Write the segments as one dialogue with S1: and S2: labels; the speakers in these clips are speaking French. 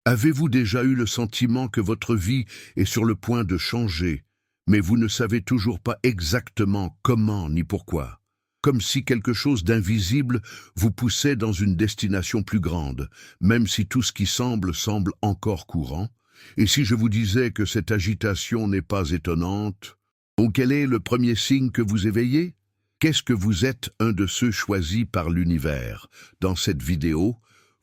S1: Avez-vous déjà eu le sentiment que votre vie est sur le point de changer, mais vous ne savez toujours pas exactement comment ni pourquoi? Comme si quelque chose d'invisible vous poussait dans une destination plus grande, même si tout ce qui semble encore courant? Et si je vous disais que cette agitation n'est pas étonnante? Bon, quel est le premier signe que vous éveillez? Qu'est-ce que vous êtes un de ceux choisis par l'univers? Dans cette vidéo,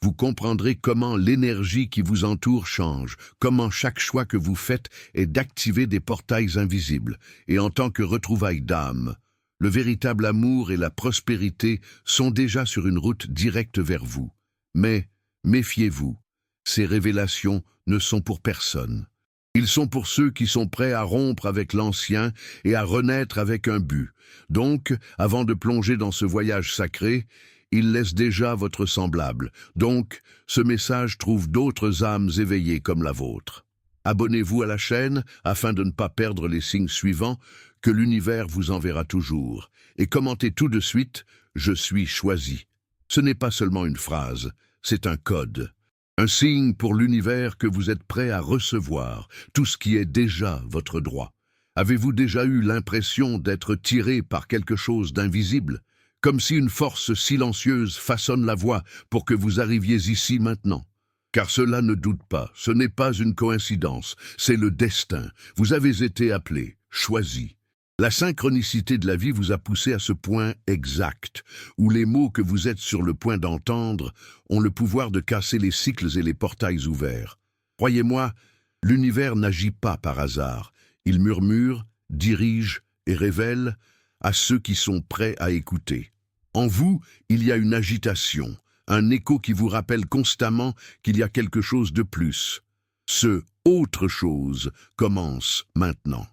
S1: vous comprendrez comment l'énergie qui vous entoure change, comment chaque choix que vous faites est d'activer des portails invisibles. Et en tant que retrouvailles d'âme, le véritable amour et la prospérité sont déjà sur une route directe vers vous. Mais méfiez-vous, ces révélations ne sont pour personne. Ils sont pour ceux qui sont prêts à rompre avec l'ancien et à renaître avec un but. Donc, avant de plonger dans ce voyage sacré, il laisse déjà votre semblable. Donc, ce message trouve d'autres âmes éveillées comme la vôtre. Abonnez-vous à la chaîne afin de ne pas perdre les signes suivants que l'univers vous enverra toujours. Et commentez tout de suite « Je suis choisi ». Ce n'est pas seulement une phrase, c'est un code. Un signe pour l'univers que vous êtes prêt à recevoir, tout ce qui est déjà votre droit. Avez-vous déjà eu l'impression d'être tiré par quelque chose d'invisible, comme si une force silencieuse façonne la voie pour que vous arriviez ici maintenant? Car cela ne doute pas, ce n'est pas une coïncidence, c'est le destin. Vous avez été appelé, choisi. La synchronicité de la vie vous a poussé à ce point exact, où les mots que vous êtes sur le point d'entendre ont le pouvoir de casser les cycles et les portails ouverts. Croyez-moi, l'univers n'agit pas par hasard. Il murmure, dirige et révèle à ceux qui sont prêts à écouter. En vous, il y a une agitation, un écho qui vous rappelle constamment qu'il y a quelque chose de plus. Ce « autre chose » commence maintenant.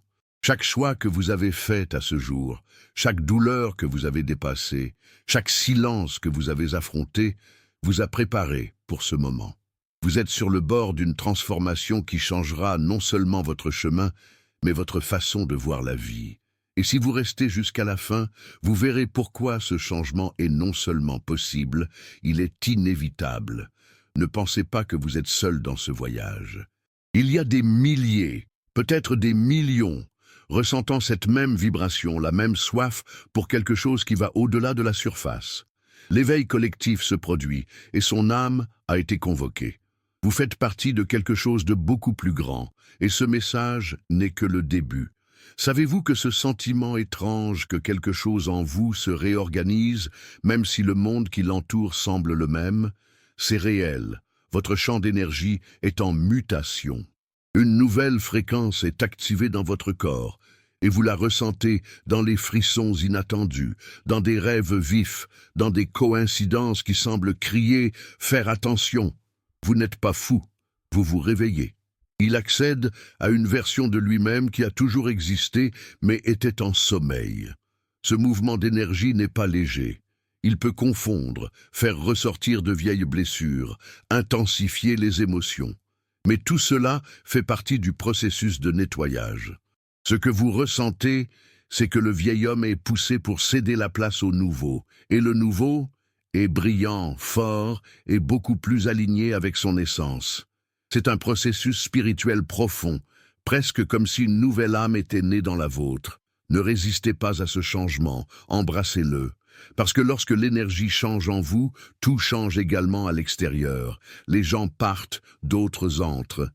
S1: Chaque choix que vous avez fait à ce jour, chaque douleur que vous avez dépassée, chaque silence que vous avez affronté, vous a préparé pour ce moment. Vous êtes sur le bord d'une transformation qui changera non seulement votre chemin, mais votre façon de voir la vie. Et si vous restez jusqu'à la fin, vous verrez pourquoi ce changement est non seulement possible, il est inévitable. Ne pensez pas que vous êtes seul dans ce voyage. Il y a des milliers, peut-être des millions, ressentant cette même vibration, la même soif pour quelque chose qui va au-delà de la surface. L'éveil collectif se produit et son âme a été convoquée. Vous faites partie de quelque chose de beaucoup plus grand et ce message n'est que le début. Savez-vous que ce sentiment étrange que quelque chose en vous se réorganise, même si le monde qui l'entoure semble le même? C'est réel. Votre champ d'énergie est en mutation. Une nouvelle fréquence est activée dans votre corps et vous la ressentez dans les frissons inattendus, dans des rêves vifs, dans des coïncidences qui semblent crier « Faire attention !» Vous n'êtes pas fou, vous vous réveillez. Il accède à une version de lui-même qui a toujours existé mais était en sommeil. Ce mouvement d'énergie n'est pas léger. Il peut confondre, faire ressortir de vieilles blessures, intensifier les émotions. Mais tout cela fait partie du processus de nettoyage. Ce que vous ressentez, c'est que le vieil homme est poussé pour céder la place au nouveau. Et le nouveau est brillant, fort et beaucoup plus aligné avec son essence. C'est un processus spirituel profond, presque comme si une nouvelle âme était née dans la vôtre. Ne résistez pas à ce changement, embrassez-le. Parce que lorsque l'énergie change en vous, tout change également à l'extérieur. Les gens partent, d'autres entrent.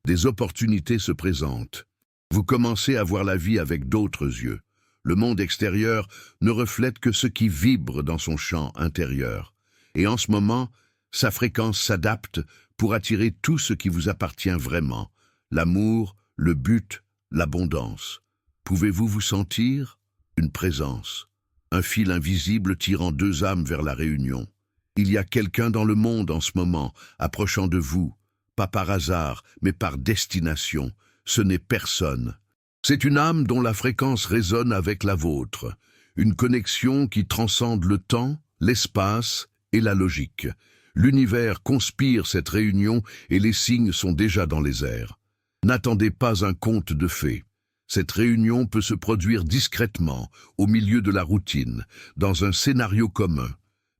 S1: Des opportunités se présentent. Vous commencez à voir la vie avec d'autres yeux. Le monde extérieur ne reflète que ce qui vibre dans son champ intérieur. Et en ce moment, sa fréquence s'adapte pour attirer tout ce qui vous appartient vraiment. L'amour, le but, l'abondance. Pouvez-vous vous sentir? Une présence. Un fil invisible tirant deux âmes vers la réunion. Il y a quelqu'un dans le monde en ce moment, approchant de vous, pas par hasard, mais par destination. Ce n'est personne. C'est une âme dont la fréquence résonne avec la vôtre, une connexion qui transcende le temps, l'espace et la logique. L'univers conspire cette réunion et les signes sont déjà dans les airs. N'attendez pas un conte de fées. Cette réunion peut se produire discrètement, au milieu de la routine, dans un scénario commun.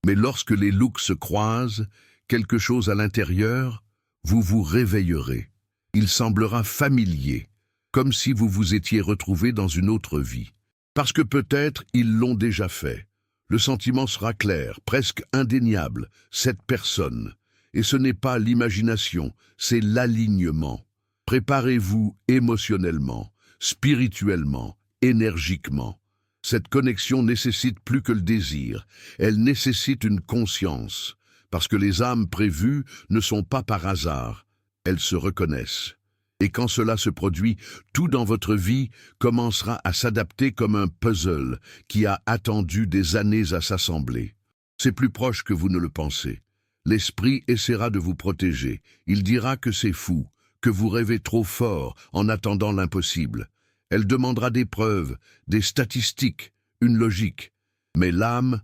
S1: Mais lorsque les looks se croisent, quelque chose à l'intérieur, vous vous réveillerez. Il semblera familier, comme si vous vous étiez retrouvé dans une autre vie. Parce que peut-être ils l'ont déjà fait. Le sentiment sera clair, presque indéniable, cette personne. Et ce n'est pas l'imagination, c'est l'alignement. Préparez-vous émotionnellement, spirituellement, énergiquement. Cette connexion nécessite plus que le désir, elle nécessite une conscience, parce que les âmes prévues ne sont pas par hasard, elles se reconnaissent. Et quand cela se produit, tout dans votre vie commencera à s'adapter comme un puzzle qui a attendu des années à s'assembler. C'est plus proche que vous ne le pensez. L'esprit essaiera de vous protéger, il dira que c'est fou, que vous rêvez trop fort en attendant l'impossible. Elle demandera des preuves, des statistiques, une logique. Mais l'âme,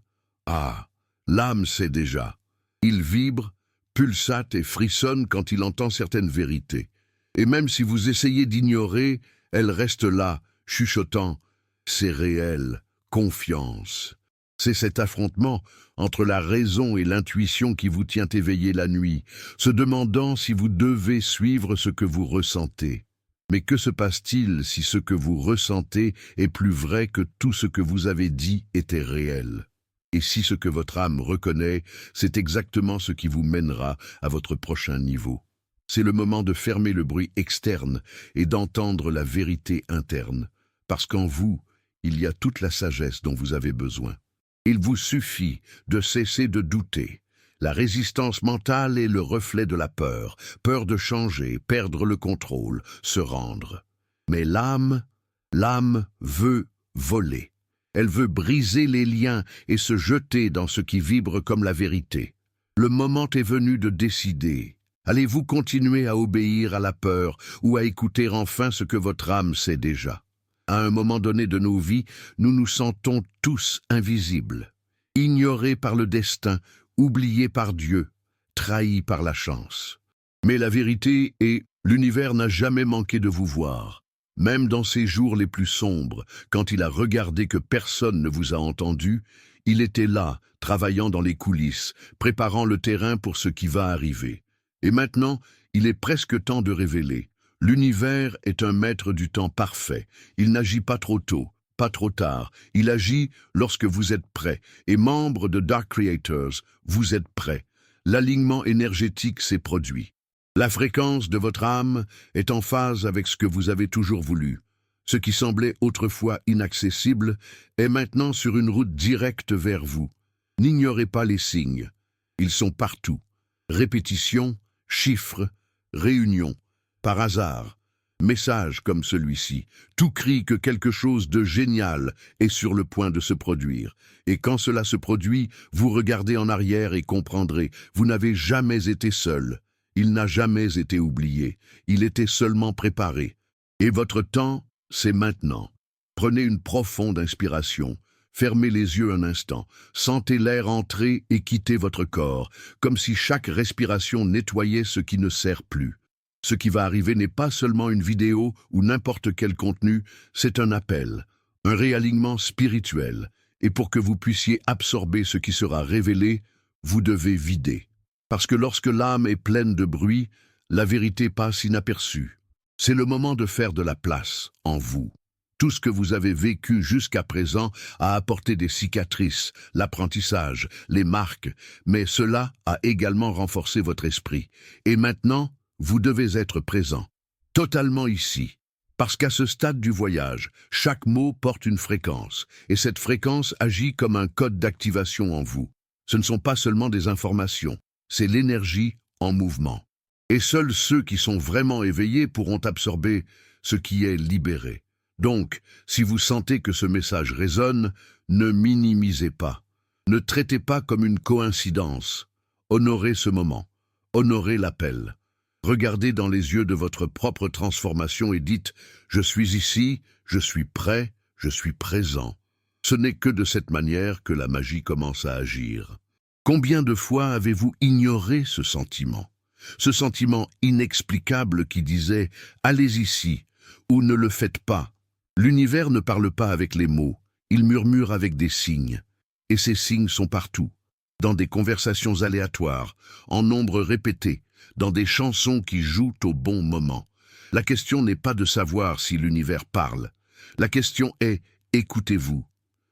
S1: l'âme sait déjà. Il vibre, pulsate et frissonne quand il entend certaines vérités. Et même si vous essayez d'ignorer, elle reste là, chuchotant. C'est réel, confiance. C'est cet affrontement entre la raison et l'intuition qui vous tient éveillé la nuit, se demandant si vous devez suivre ce que vous ressentez. Mais que se passe-t-il si ce que vous ressentez est plus vrai que tout ce que vous avez dit était réel? Et si ce que votre âme reconnaît, c'est exactement ce qui vous mènera à votre prochain niveau? C'est le moment de fermer le bruit externe et d'entendre la vérité interne, parce qu'en vous, il y a toute la sagesse dont vous avez besoin. Il vous suffit de cesser de douter. La résistance mentale est le reflet de la peur, peur de changer, perdre le contrôle, se rendre. Mais l'âme veut voler. Elle veut briser les liens et se jeter dans ce qui vibre comme la vérité. Le moment est venu de décider. Allez-vous continuer à obéir à la peur ou à écouter enfin ce que votre âme sait déjà? À un moment donné de nos vies, nous nous sentons tous invisibles, ignorés par le destin, oubliés par Dieu, trahis par la chance. Mais la vérité est, l'univers n'a jamais manqué de vous voir. Même dans ces jours les plus sombres, quand il a regardé que personne ne vous a entendu, il était là, travaillant dans les coulisses, préparant le terrain pour ce qui va arriver. Et maintenant, il est presque temps de révéler. L'univers est un maître du temps parfait. Il n'agit pas trop tôt, pas trop tard. Il agit lorsque vous êtes prêt. Et membres de Dark Creators, vous êtes prêts. L'alignement énergétique s'est produit. La fréquence de votre âme est en phase avec ce que vous avez toujours voulu. Ce qui semblait autrefois inaccessible est maintenant sur une route directe vers vous. N'ignorez pas les signes. Ils sont partout. Répétition, chiffres, réunions, par hasard, messages comme celui-ci. Tout crie que quelque chose de génial est sur le point de se produire. Et quand cela se produit, vous regardez en arrière et comprendrez, vous n'avez jamais été seul. Il n'a jamais été oublié. Il était seulement préparé. Et votre temps, c'est maintenant. Prenez une profonde inspiration. Fermez les yeux un instant, sentez l'air entrer et quitter votre corps, comme si chaque respiration nettoyait ce qui ne sert plus. Ce qui va arriver n'est pas seulement une vidéo ou n'importe quel contenu, c'est un appel, un réalignement spirituel. Et pour que vous puissiez absorber ce qui sera révélé, vous devez vider. Parce que lorsque l'âme est pleine de bruit, la vérité passe inaperçue. C'est le moment de faire de la place en vous. Tout ce que vous avez vécu jusqu'à présent a apporté des cicatrices, l'apprentissage, les marques, mais cela a également renforcé votre esprit. Et maintenant, vous devez être présent, totalement ici. Parce qu'à ce stade du voyage, chaque mot porte une fréquence, et cette fréquence agit comme un code d'activation en vous. Ce ne sont pas seulement des informations, c'est l'énergie en mouvement. Et seuls ceux qui sont vraiment éveillés pourront absorber ce qui est libéré. Donc, si vous sentez que ce message résonne, ne minimisez pas. Ne traitez pas comme une coïncidence. Honorez ce moment. Honorez l'appel. Regardez dans les yeux de votre propre transformation et dites « Je suis ici, je suis prêt, je suis présent ». Ce n'est que de cette manière que la magie commence à agir. Combien de fois avez-vous ignoré ce sentiment? Ce sentiment inexplicable qui disait « Allez ici » ou « Ne le faites pas ». L'univers ne parle pas avec les mots, il murmure avec des signes. Et ces signes sont partout, dans des conversations aléatoires, en nombre répété, dans des chansons qui jouent au bon moment. La question n'est pas de savoir si l'univers parle. La question est, écoutez-vous.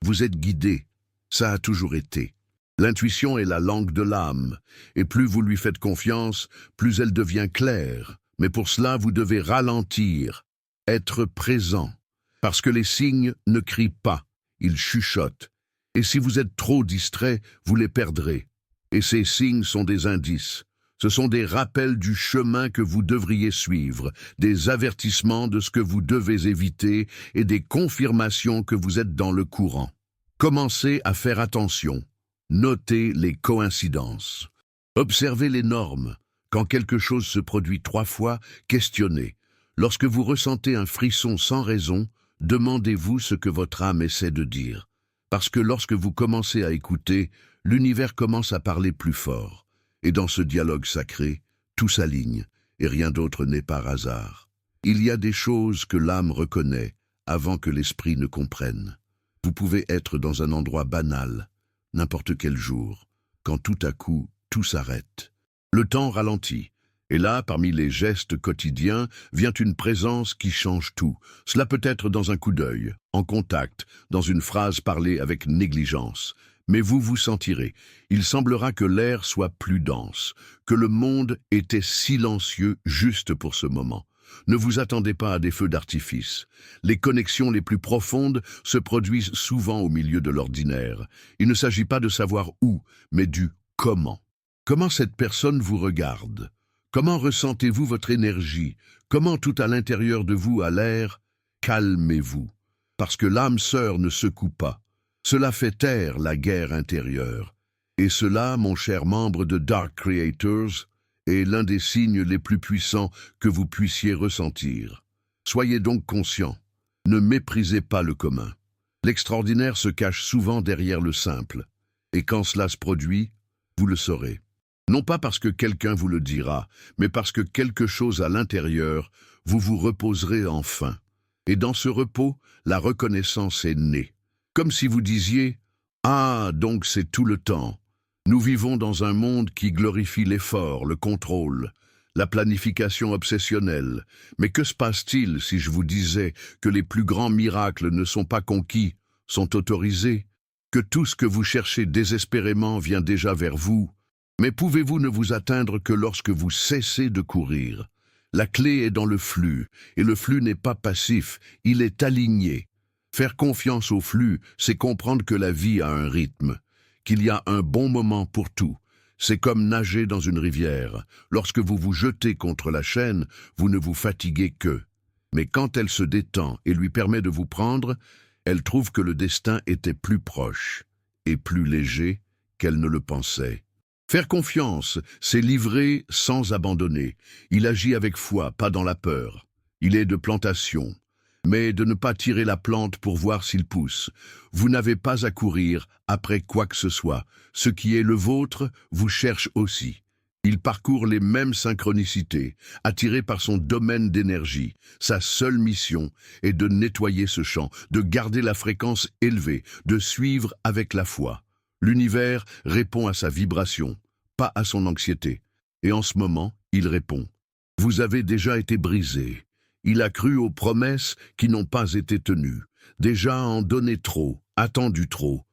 S1: Vous êtes guidé. Ça a toujours été. L'intuition est la langue de l'âme, et plus vous lui faites confiance, plus elle devient claire. Mais pour cela, vous devez ralentir, être présent. Parce que les signes ne crient pas, ils chuchotent. Et si vous êtes trop distrait, vous les perdrez. Et ces signes sont des indices. Ce sont des rappels du chemin que vous devriez suivre, des avertissements de ce que vous devez éviter et des confirmations que vous êtes dans le courant. Commencez à faire attention. Notez les coïncidences. Observez les normes. Quand quelque chose se produit 3 fois, questionnez. Lorsque vous ressentez un frisson sans raison, demandez-vous ce que votre âme essaie de dire. Parce que lorsque vous commencez à écouter, l'univers commence à parler plus fort. Et dans ce dialogue sacré, tout s'aligne, et rien d'autre n'est par hasard. Il y a des choses que l'âme reconnaît avant que l'esprit ne comprenne. Vous pouvez être dans un endroit banal, n'importe quel jour, quand tout à coup, tout s'arrête. Le temps ralentit, et là, parmi les gestes quotidiens, vient une présence qui change tout. Cela peut être dans un coup d'œil, en contact, dans une phrase parlée avec négligence. Mais vous vous sentirez, il semblera que l'air soit plus dense, que le monde était silencieux juste pour ce moment. Ne vous attendez pas à des feux d'artifice. Les connexions les plus profondes se produisent souvent au milieu de l'ordinaire. Il ne s'agit pas de savoir où, mais du comment. Comment cette personne vous regarde? Comment ressentez-vous votre énergie? Comment tout à l'intérieur de vous a l'air? Calmez-vous, parce que l'âme sœur ne secoue pas. Cela fait taire la guerre intérieure. Et cela, mon cher membre de Dark Creators, est l'un des signes les plus puissants que vous puissiez ressentir. Soyez donc conscient. Ne méprisez pas le commun. L'extraordinaire se cache souvent derrière le simple. Et quand cela se produit, vous le saurez. Non pas parce que quelqu'un vous le dira, mais parce que quelque chose à l'intérieur, vous vous reposerez enfin. Et dans ce repos, la reconnaissance est née. Comme si vous disiez « Ah, donc c'est tout le temps ». Nous vivons dans un monde qui glorifie l'effort, le contrôle, la planification obsessionnelle. Mais que se passe-t-il si je vous disais que les plus grands miracles ne sont pas conquis, sont autorisés, que tout ce que vous cherchez désespérément vient déjà vers vous? Mais pouvez-vous ne vous atteindre que lorsque vous cessez de courir? La clé est dans le flux, et le flux n'est pas passif, il est aligné. Faire confiance au flux, c'est comprendre que la vie a un rythme, qu'il y a un bon moment pour tout. C'est comme nager dans une rivière. Lorsque vous vous jetez contre la chaîne, vous ne vous fatiguez que. Mais quand elle se détend et lui permet de vous prendre, elle trouve que le destin était plus proche et plus léger qu'elle ne le pensait. Faire confiance, c'est livrer sans abandonner. Il agit avec foi, pas dans la peur. Il est de plantation. Mais de ne pas tirer la plante pour voir s'il pousse. Vous n'avez pas à courir après quoi que ce soit. Ce qui est le vôtre vous cherche aussi. Il parcourt les mêmes synchronicités, attiré par son domaine d'énergie. Sa seule mission est de nettoyer ce champ, de garder la fréquence élevée, de suivre avec la foi. L'univers répond à sa vibration, pas à son anxiété. Et en ce moment, il répond. Vous avez déjà été brisé. Il a cru aux promesses qui n'ont pas été tenues, déjà en donné trop, attendu trop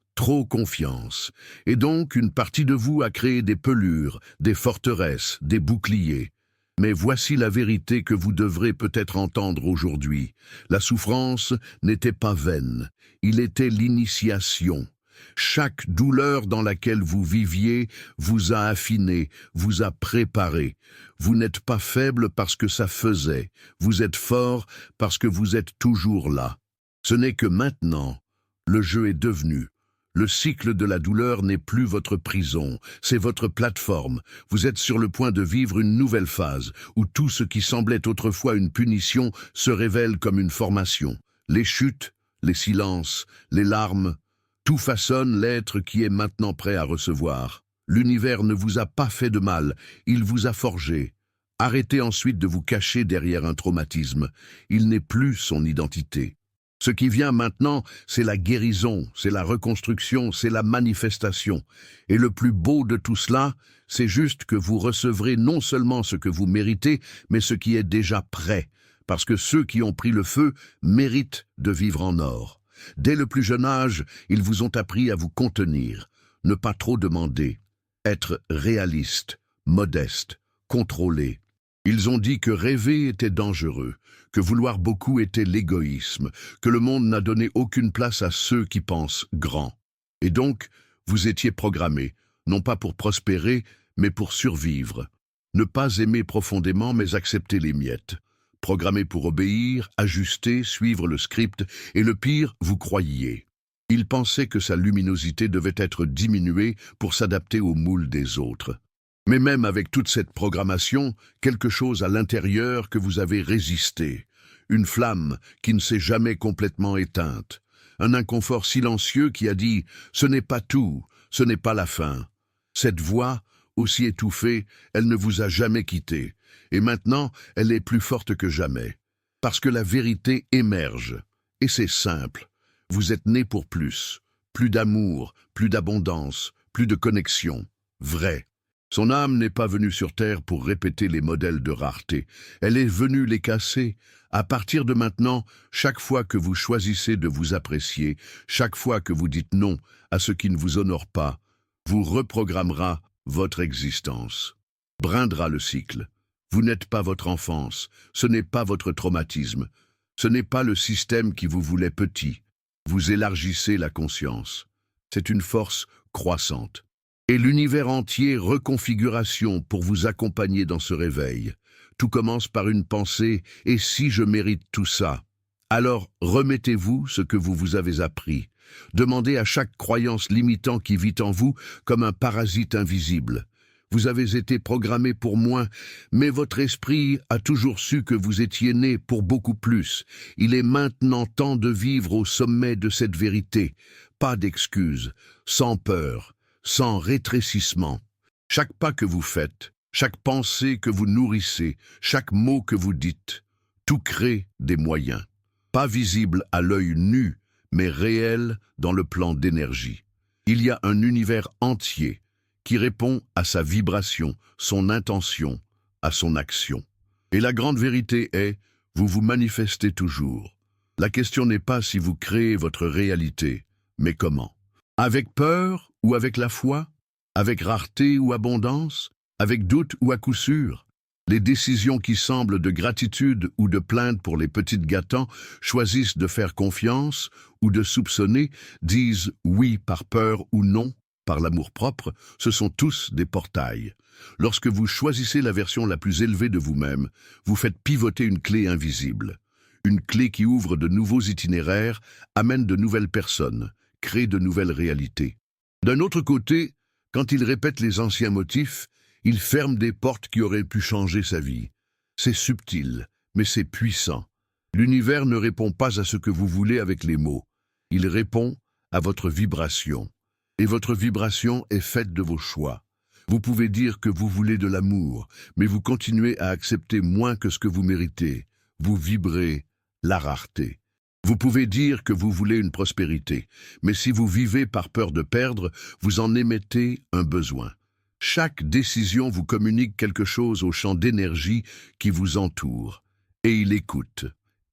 S1: confiance. Et donc une partie de vous a créé des pelures, des forteresses, des boucliers. Mais voici la vérité que vous devrez peut-être entendre aujourd'hui. La souffrance n'était pas vaine, il était l'initiation. Chaque douleur dans laquelle vous viviez vous a affiné, vous a préparé. Vous n'êtes pas faible parce que ça faisait. Vous êtes fort parce que vous êtes toujours là. Ce n'est que maintenant. Le jeu est devenu. Le cycle de la douleur n'est plus votre prison, c'est votre plateforme. Vous êtes sur le point de vivre une nouvelle phase, où tout ce qui semblait autrefois une punition se révèle comme une formation. Les chutes, les silences, les larmes, tout façonne l'être qui est maintenant prêt à recevoir. L'univers ne vous a pas fait de mal, il vous a forgé. Arrêtez ensuite de vous cacher derrière un traumatisme. Il n'est plus son identité. Ce qui vient maintenant, c'est la guérison, c'est la reconstruction, c'est la manifestation. Et le plus beau de tout cela, c'est juste que vous recevrez non seulement ce que vous méritez, mais ce qui est déjà prêt. Parce que ceux qui ont pris le feu méritent de vivre en or. Dès le plus jeune âge, ils vous ont appris à vous contenir, ne pas trop demander, être réaliste, modeste, contrôlé. Ils ont dit que rêver était dangereux, que vouloir beaucoup était l'égoïsme, que le monde n'a donné aucune place à ceux qui pensent grand. Et donc, vous étiez programmé, non pas pour prospérer, mais pour survivre. Ne pas aimer profondément, mais accepter les miettes. Programmé pour obéir, ajuster, suivre le script, et le pire, vous croyiez. Il pensait que sa luminosité devait être diminuée pour s'adapter au moule des autres. Mais même avec toute cette programmation, quelque chose à l'intérieur que vous avez résisté. Une flamme qui ne s'est jamais complètement éteinte. Un inconfort silencieux qui a dit « ce n'est pas tout, ce n'est pas la fin ». Cette voix, aussi étouffée, elle ne vous a jamais quitté. Et maintenant, elle est plus forte que jamais. Parce que la vérité émerge. Et c'est simple. Vous êtes né pour plus. Plus d'amour, plus d'abondance, plus de connexion. Vrai. Son âme n'est pas venue sur Terre pour répéter les modèles de rareté. Elle est venue les casser. À partir de maintenant, chaque fois que vous choisissez de vous apprécier, chaque fois que vous dites non à ce qui ne vous honore pas, vous reprogrammera votre existence. Brindera le cycle. Vous n'êtes pas votre enfance, ce n'est pas votre traumatisme, ce n'est pas le système qui vous voulait petit. Vous élargissez la conscience. C'est une force croissante. Et l'univers entier reconfiguration pour vous accompagner dans ce réveil. Tout commence par une pensée « et si je mérite tout ça ?» Alors remettez-vous ce que vous avez appris. Demandez à chaque croyance limitant qui vit en vous comme un parasite invisible. Vous avez été programmé pour moins, mais votre esprit a toujours su que vous étiez né pour beaucoup plus. Il est maintenant temps de vivre au sommet de cette vérité. Pas d'excuses, sans peur, sans rétrécissement. Chaque pas que vous faites, chaque pensée que vous nourrissez, chaque mot que vous dites, tout crée des moyens. Pas visibles à l'œil nu, mais réels dans le plan d'énergie. Il y a un univers entier qui répond à sa vibration, son intention, à son action. Et la grande vérité est, vous vous manifestez toujours. La question n'est pas si vous créez votre réalité, mais comment. Avec peur ou avec la foi? Avec rareté ou abondance? Avec doute ou à coup sûr? Les décisions qui semblent de gratitude ou de plainte pour les petites gâtants choisissent de faire confiance ou de soupçonner, disent oui par peur ou non par l'amour-propre, ce sont tous des portails. Lorsque vous choisissez la version la plus élevée de vous-même, vous faites pivoter une clé invisible. Une clé qui ouvre de nouveaux itinéraires, amène de nouvelles personnes, crée de nouvelles réalités. D'un autre côté, quand il répète les anciens motifs, il ferme des portes qui auraient pu changer sa vie. C'est subtil, mais c'est puissant. L'univers ne répond pas à ce que vous voulez avec les mots. Il répond à votre vibration. Et votre vibration est faite de vos choix. Vous pouvez dire que vous voulez de l'amour, mais vous continuez à accepter moins que ce que vous méritez. Vous vibrez la rareté. Vous pouvez dire que vous voulez une prospérité, mais si vous vivez par peur de perdre, vous en émettez un besoin. Chaque décision vous communique quelque chose au champ d'énergie qui vous entoure. Et il écoute.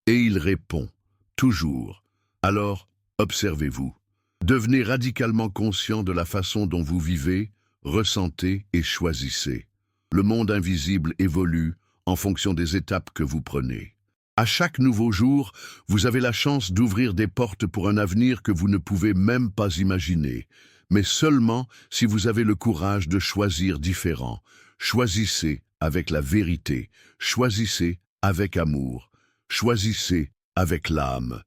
S1: Et il répond. Toujours. Alors, observez-vous. Devenez radicalement conscient de la façon dont vous vivez, ressentez et choisissez. Le monde invisible évolue en fonction des étapes que vous prenez. À chaque nouveau jour, vous avez la chance d'ouvrir des portes pour un avenir que vous ne pouvez même pas imaginer, mais seulement si vous avez le courage de choisir différent. Choisissez avec la vérité, choisissez avec amour, choisissez avec l'âme.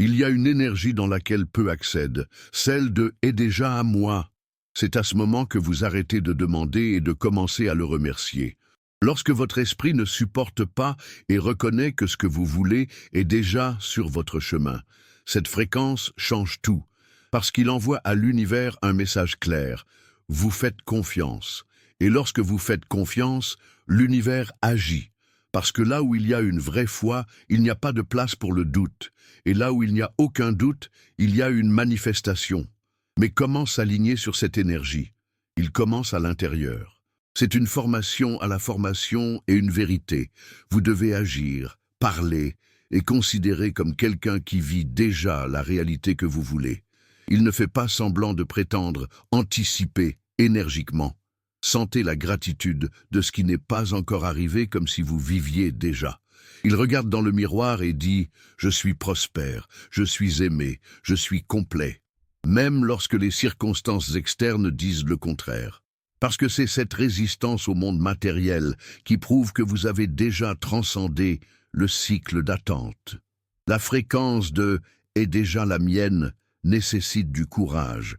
S1: Il y a une énergie dans laquelle peu accèdent, celle de « est déjà à moi ». C'est à ce moment que vous arrêtez de demander et de commencer à le remercier. Lorsque votre esprit ne supporte pas et reconnaît que ce que vous voulez est déjà sur votre chemin, cette fréquence change tout, parce qu'il envoie à l'univers un message clair. Vous faites confiance. Et lorsque vous faites confiance, l'univers agit. Parce que là où il y a une vraie foi, il n'y a pas de place pour le doute. Et là où il n'y a aucun doute, il y a une manifestation. Mais comment s'aligner sur cette énergie? Il commence à l'intérieur. C'est une formation à la formation et une vérité. Vous devez agir, parler et considérer comme quelqu'un qui vit déjà la réalité que vous voulez. Il ne fait pas semblant de prétendre, anticiper énergiquement. Sentez la gratitude de ce qui n'est pas encore arrivé comme si vous viviez déjà. Il regarde dans le miroir et dit « Je suis prospère, je suis aimé, je suis complet », même lorsque les circonstances externes disent le contraire. Parce que c'est cette résistance au monde matériel qui prouve que vous avez déjà transcendé le cycle d'attente. La fréquence de « est déjà la mienne » nécessite du courage.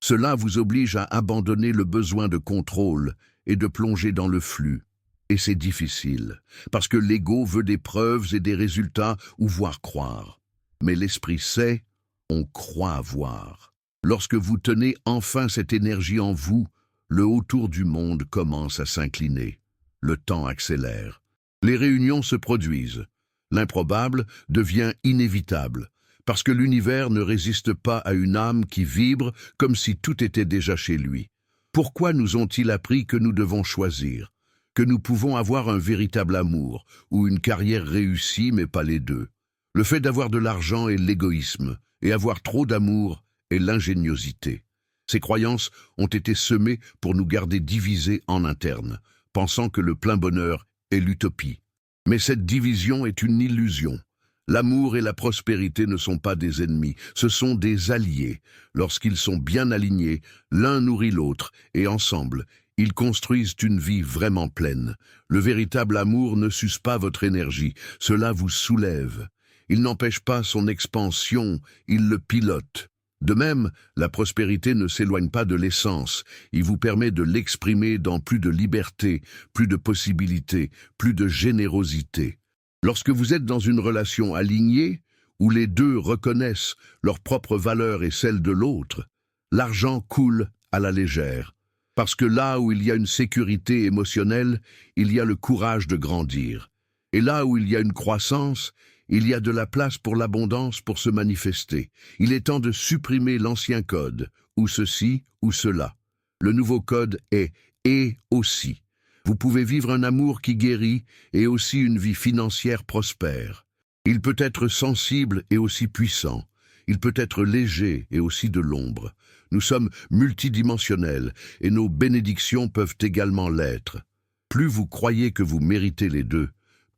S1: Cela vous oblige à abandonner le besoin de contrôle et de plonger dans le flux. Et c'est difficile, parce que l'ego veut des preuves et des résultats ou voir croire. Mais l'esprit sait, on croit voir. Lorsque vous tenez enfin cette énergie en vous, le autour du monde commence à s'incliner. Le temps accélère. Les réunions se produisent. L'improbable devient inévitable. Parce que l'univers ne résiste pas à une âme qui vibre comme si tout était déjà chez lui. Pourquoi nous ont-ils appris que nous devons choisir, que nous pouvons avoir un véritable amour, ou une carrière réussie mais pas les deux? Le fait d'avoir de l'argent est l'égoïsme, et avoir trop d'amour est l'ingéniosité. Ces croyances ont été semées pour nous garder divisés en interne, pensant que le plein bonheur est l'utopie. Mais cette division est une illusion. L'amour et la prospérité ne sont pas des ennemis, ce sont des alliés. Lorsqu'ils sont bien alignés, l'un nourrit l'autre, et ensemble, ils construisent une vie vraiment pleine. Le véritable amour ne suce pas votre énergie, cela vous soulève. Il n'empêche pas son expansion, il le pilote. De même, la prospérité ne s'éloigne pas de l'essence, il vous permet de l'exprimer dans plus de liberté, plus de possibilités, plus de générosité. Lorsque vous êtes dans une relation alignée, où les deux reconnaissent leur propre valeur et celle de l'autre, l'argent coule à la légère. Parce que là où il y a une sécurité émotionnelle, il y a le courage de grandir. Et là où il y a une croissance, il y a de la place pour l'abondance pour se manifester. Il est temps de supprimer l'ancien code, ou ceci, ou cela. Le nouveau code est « et aussi ». Vous pouvez vivre un amour qui guérit et aussi une vie financière prospère. Il peut être sensible et aussi puissant. Il peut être léger et aussi de l'ombre. Nous sommes multidimensionnels et nos bénédictions peuvent également l'être. Plus vous croyez que vous méritez les deux,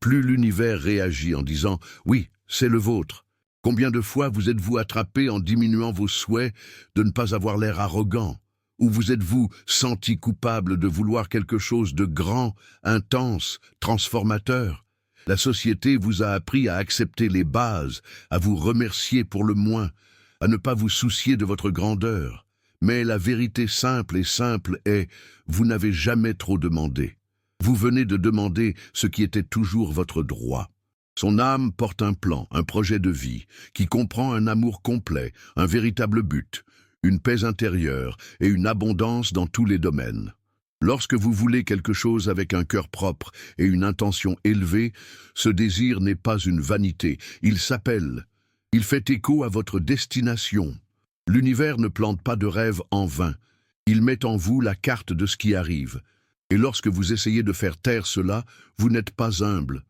S1: plus l'univers réagit en disant « oui, c'est le vôtre ». Combien de fois vous êtes-vous attrapé en diminuant vos souhaits de ne pas avoir l'air arrogant? Ou vous êtes-vous senti coupable de vouloir quelque chose de grand, intense, transformateur? La société vous a appris à accepter les bases, à vous remercier pour le moins, à ne pas vous soucier de votre grandeur. Mais la vérité simple est, vous n'avez jamais trop demandé. Vous venez de demander ce qui était toujours votre droit. Son âme porte un plan, un projet de vie, qui comprend un amour complet, un véritable but, une paix intérieure et une abondance dans tous les domaines. Lorsque vous voulez quelque chose avec un cœur propre et une intention élevée, ce désir n'est pas une vanité, il s'appelle. Il fait écho à votre destination. L'univers ne plante pas de rêves en vain. Il met en vous la carte de ce qui arrive. Et lorsque vous essayez de faire taire cela, vous n'êtes pas humble.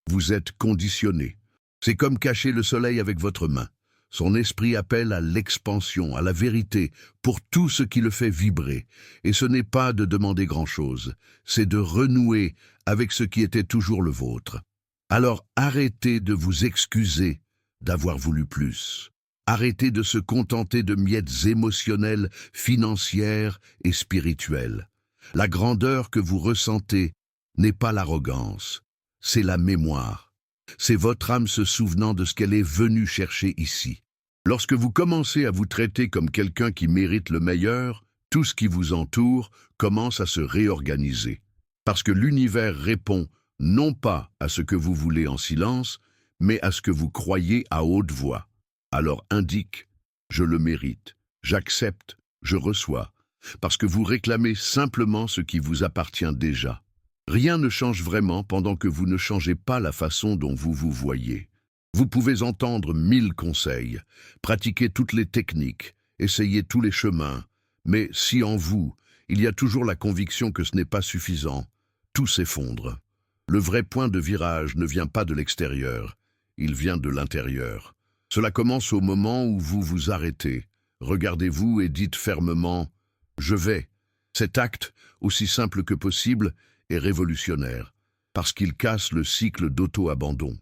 S1: Vous êtes conditionné. C'est comme cacher le soleil avec votre main. Son esprit appelle à l'expansion, à la vérité, pour tout ce qui le fait vibrer. Et ce n'est pas de demander grand-chose, c'est de renouer avec ce qui était toujours le vôtre. Alors arrêtez de vous excuser d'avoir voulu plus. Arrêtez de se contenter de miettes émotionnelles, financières et spirituelles. La grandeur que vous ressentez n'est pas l'arrogance, c'est la mémoire. C'est votre âme se souvenant de ce qu'elle est venue chercher ici. Lorsque vous commencez à vous traiter comme quelqu'un qui mérite le meilleur, tout ce qui vous entoure commence à se réorganiser. Parce que l'univers répond non pas à ce que vous voulez en silence, mais à ce que vous croyez à haute voix. Alors indique, je le mérite, j'accepte, je reçois, parce que vous réclamez simplement ce qui vous appartient déjà. Rien ne change vraiment pendant que vous ne changez pas la façon dont vous vous voyez. Vous pouvez entendre 1000 conseils, pratiquer toutes les techniques, essayer tous les chemins, mais si en vous, il y a toujours la conviction que ce n'est pas suffisant, tout s'effondre. Le vrai point de virage ne vient pas de l'extérieur, il vient de l'intérieur. Cela commence au moment où vous vous arrêtez. Regardez-vous et dites fermement « Je vais ». Cet acte, aussi simple que possible, est révolutionnaire, parce qu'il casse le cycle d'auto-abandon.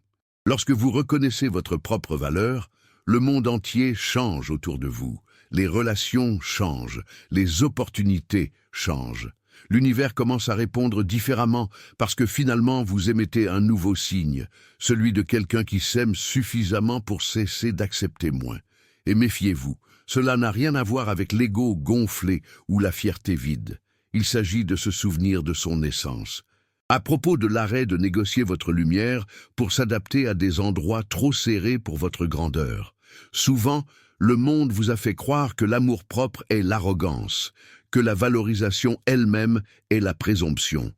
S1: Lorsque vous reconnaissez votre propre valeur, le monde entier change autour de vous. Les relations changent, les opportunités changent. L'univers commence à répondre différemment parce que finalement vous émettez un nouveau signe, celui de quelqu'un qui s'aime suffisamment pour cesser d'accepter moins. Et méfiez-vous, cela n'a rien à voir avec l'ego gonflé ou la fierté vide. Il s'agit de se souvenir de son essence. À propos de l'arrêt de négocier votre lumière pour s'adapter à des endroits trop serrés pour votre grandeur. Souvent, le monde vous a fait croire que l'amour-propre est l'arrogance, que la valorisation elle-même est la présomption.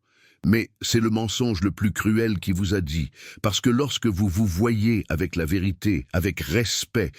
S1: Mais c'est le mensonge le plus cruel qui vous a dit, parce que lorsque vous vous voyez avec la vérité, avec respect,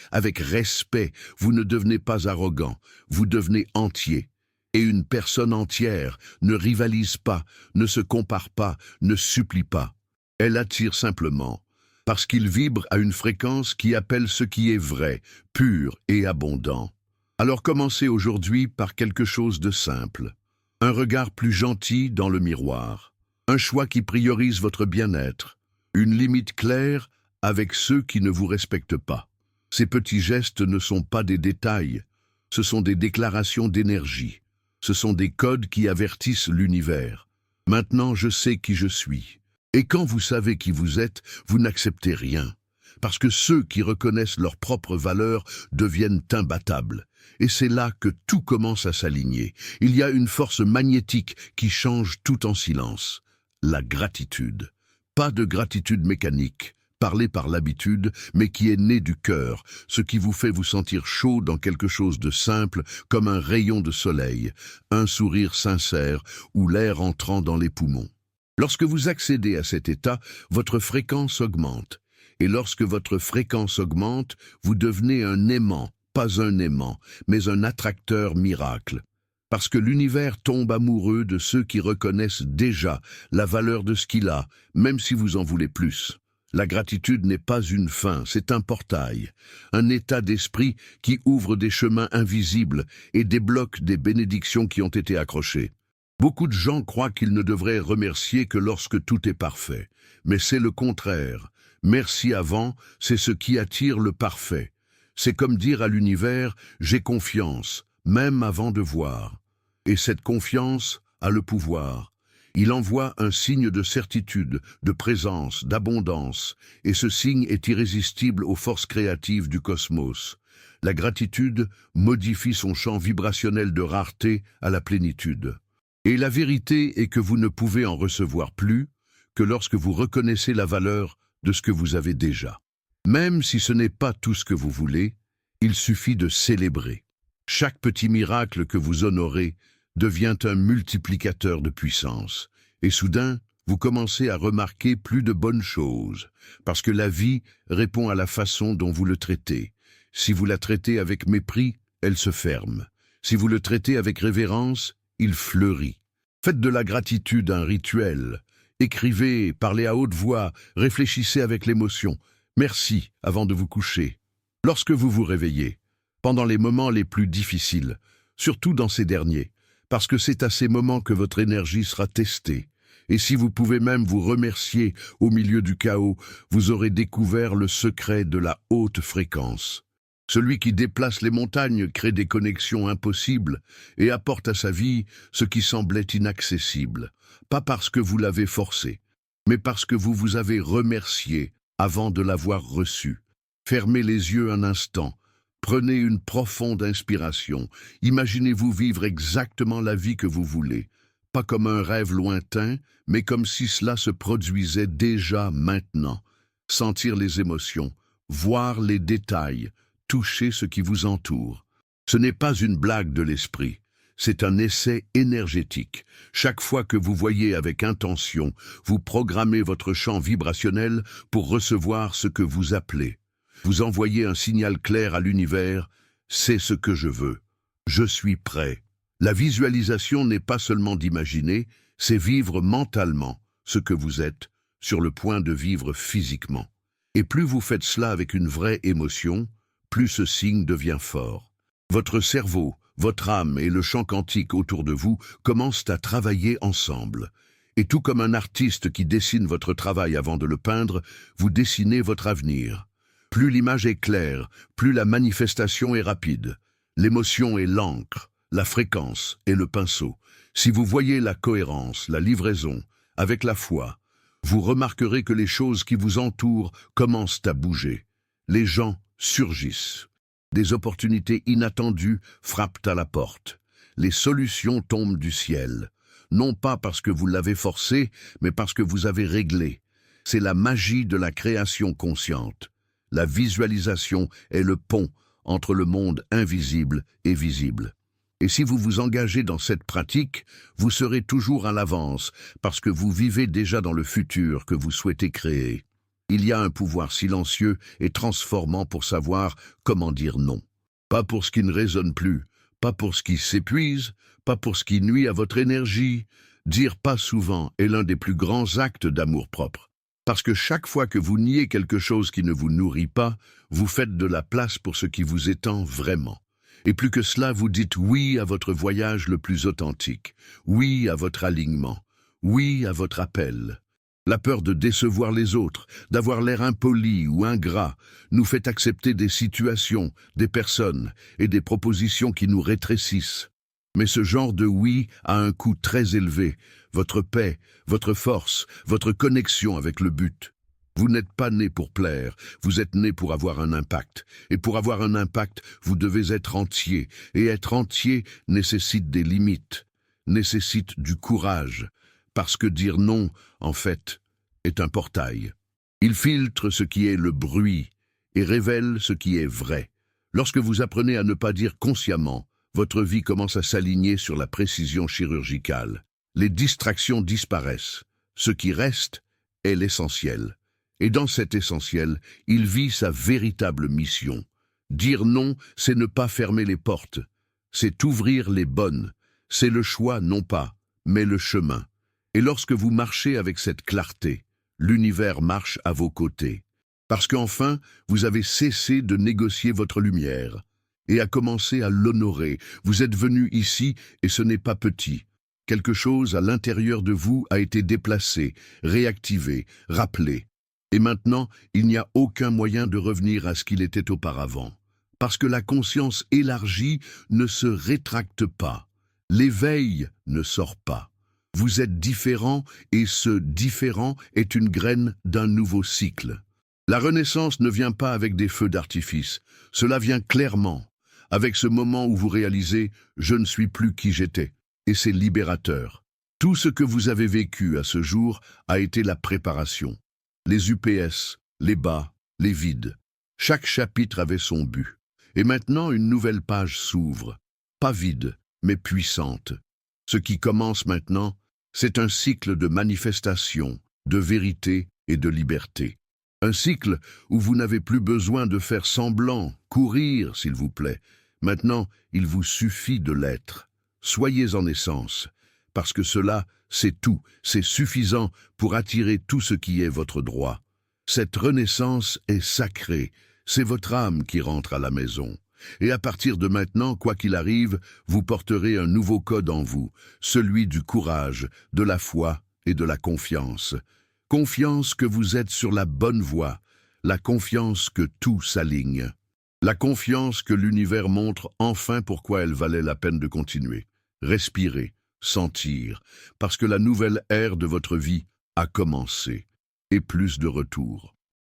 S1: vous ne devenez pas arrogant, vous devenez entier. Et une personne entière ne rivalise pas, ne se compare pas, ne supplie pas. Elle attire simplement, parce qu'il vibre à une fréquence qui appelle ce qui est vrai, pur et abondant. Alors commencez aujourd'hui par quelque chose de simple. Un regard plus gentil dans le miroir. Un choix qui priorise votre bien-être. Une limite claire avec ceux qui ne vous respectent pas. Ces petits gestes ne sont pas des détails, ce sont des déclarations d'énergie. Ce sont des codes qui avertissent l'univers. Maintenant, je sais qui je suis. Et quand vous savez qui vous êtes, vous n'acceptez rien. Parce que ceux qui reconnaissent leur propre valeur deviennent imbattables. Et c'est là que tout commence à s'aligner. Il y a une force magnétique qui change tout en silence. La gratitude. Pas de gratitude mécanique, parlée par l'habitude, mais qui est née du cœur, ce qui vous fait vous sentir chaud dans quelque chose de simple, comme un rayon de soleil, un sourire sincère ou l'air entrant dans les poumons. Lorsque vous accédez à cet état, votre fréquence augmente. Et lorsque votre fréquence augmente, vous devenez un aimant, pas un aimant, mais un attracteur miracle. Parce que l'univers tombe amoureux de ceux qui reconnaissent déjà la valeur de ce qu'il a, même si vous en voulez plus. La gratitude n'est pas une fin, c'est un portail, un état d'esprit qui ouvre des chemins invisibles et débloque des bénédictions qui ont été accrochées. Beaucoup de gens croient qu'ils ne devraient remercier que lorsque tout est parfait, mais c'est le contraire. Merci avant, c'est ce qui attire le parfait. C'est comme dire à l'univers « j'ai confiance », même avant de voir. Et cette confiance a le pouvoir. Il envoie un signe de certitude, de présence, d'abondance, et ce signe est irrésistible aux forces créatives du cosmos. La gratitude modifie son champ vibrationnel de rareté à la plénitude. Et la vérité est que vous ne pouvez en recevoir plus que lorsque vous reconnaissez la valeur de ce que vous avez déjà. Même si ce n'est pas tout ce que vous voulez, il suffit de célébrer. Chaque petit miracle que vous honorez devient un multiplicateur de puissance. Et soudain, vous commencez à remarquer plus de bonnes choses, parce que la vie répond à la façon dont vous le traitez. Si vous la traitez avec mépris, elle se ferme. Si vous le traitez avec révérence, il fleurit. Faites de la gratitude un rituel. Écrivez, parlez à haute voix, réfléchissez avec l'émotion. Merci avant de vous coucher. Lorsque vous vous réveillez, pendant les moments les plus difficiles, surtout dans ces derniers, parce que c'est à ces moments que votre énergie sera testée. Et si vous pouvez même vous remercier au milieu du chaos, vous aurez découvert le secret de la haute fréquence. Celui qui déplace les montagnes crée des connexions impossibles et apporte à sa vie ce qui semblait inaccessible, pas parce que vous l'avez forcé, mais parce que vous vous avez remercié avant de l'avoir reçu. Fermez les yeux un instant. Prenez une profonde inspiration. Imaginez-vous vivre exactement la vie que vous voulez. Pas comme un rêve lointain, mais comme si cela se produisait déjà maintenant. Sentir les émotions, voir les détails, toucher ce qui vous entoure. Ce n'est pas une blague de l'esprit. C'est un essai énergétique. Chaque fois que vous voyez avec intention, vous programmez votre champ vibrationnel pour recevoir ce que vous appelez. Vous envoyez un signal clair à l'univers, c'est ce que je veux. Je suis prêt. La visualisation n'est pas seulement d'imaginer, c'est vivre mentalement ce que vous êtes, sur le point de vivre physiquement. Et plus vous faites cela avec une vraie émotion, plus ce signe devient fort. Votre cerveau, votre âme et le champ quantique autour de vous commencent à travailler ensemble. Et tout comme un artiste qui dessine votre travail avant de le peindre, vous dessinez votre avenir. Plus l'image est claire, plus la manifestation est rapide. L'émotion est l'encre, la fréquence est le pinceau. Si vous voyez la cohérence, la livraison, avec la foi, vous remarquerez que les choses qui vous entourent commencent à bouger. Les gens surgissent. Des opportunités inattendues frappent à la porte. Les solutions tombent du ciel. Non pas parce que vous l'avez forcé, mais parce que vous avez réglé. C'est la magie de la création consciente. La visualisation est le pont entre le monde invisible et visible. Et si vous vous engagez dans cette pratique, vous serez toujours à l'avance, parce que vous vivez déjà dans le futur que vous souhaitez créer. Il y a un pouvoir silencieux et transformant pour savoir comment dire non. Pas pour ce qui ne résonne plus, pas pour ce qui s'épuise, pas pour ce qui nuit à votre énergie. Dire pas souvent est l'un des plus grands actes d'amour-propre. Parce que chaque fois que vous niez quelque chose qui ne vous nourrit pas, vous faites de la place pour ce qui vous étend vraiment. Et plus que cela, vous dites oui à votre voyage le plus authentique, oui à votre alignement, oui à votre appel. La peur de décevoir les autres, d'avoir l'air impoli ou ingrat, nous fait accepter des situations, des personnes et des propositions qui nous rétrécissent. Mais ce genre de oui a un coût très élevé, votre paix, votre force, votre connexion avec le but. Vous n'êtes pas né pour plaire, vous êtes né pour avoir un impact. Et pour avoir un impact, vous devez être entier. Et être entier nécessite des limites, nécessite du courage. Parce que dire non, en fait, est un portail. Il filtre ce qui est le bruit et révèle ce qui est vrai. Lorsque vous apprenez à ne pas dire consciemment, votre vie commence à s'aligner sur la précision chirurgicale. Les distractions disparaissent. Ce qui reste est l'essentiel. Et dans cet essentiel, il vit sa véritable mission. Dire non, c'est ne pas fermer les portes. C'est ouvrir les bonnes. C'est le choix, non pas, mais le chemin. Et lorsque vous marchez avec cette clarté, l'univers marche à vos côtés. Parce qu'enfin, vous avez cessé de négocier votre lumière et a commencé à l'honorer. Vous êtes venu ici et ce n'est pas petit. Quelque chose à l'intérieur de vous a été déplacé, réactivé, rappelé. Et maintenant, il n'y a aucun moyen de revenir à ce qu'il était auparavant. Parce que la conscience élargie ne se rétracte pas. L'éveil ne sort pas. Vous êtes différent et ce différent est une graine d'un nouveau cycle. La renaissance ne vient pas avec des feux d'artifice. Cela vient clairement, avec ce moment où vous réalisez « je ne suis plus qui j'étais ». Et c'est libérateur. Tout ce que vous avez vécu à ce jour a été la préparation. Les UPS, les bas, les vides. Chaque chapitre avait son but. Et maintenant, une nouvelle page s'ouvre. Pas vide, mais puissante. Ce qui commence maintenant, c'est un cycle de manifestation, de vérité et de liberté. Un cycle où vous n'avez plus besoin de faire semblant, courir, s'il vous plaît. Maintenant, il vous suffit de l'être. Soyez en essence, parce que cela, c'est tout, c'est suffisant pour attirer tout ce qui est votre droit. Cette renaissance est sacrée, c'est votre âme qui rentre à la maison. Et à partir de maintenant, quoi qu'il arrive, vous porterez un nouveau code en vous, celui du courage, de la foi et de la confiance. Confiance que vous êtes sur la bonne voie, la confiance que tout s'aligne. La confiance que l'univers montre enfin pourquoi elle valait la peine de continuer. Respirez, sentir, parce que la nouvelle ère de votre vie a commencé, et plus de retour.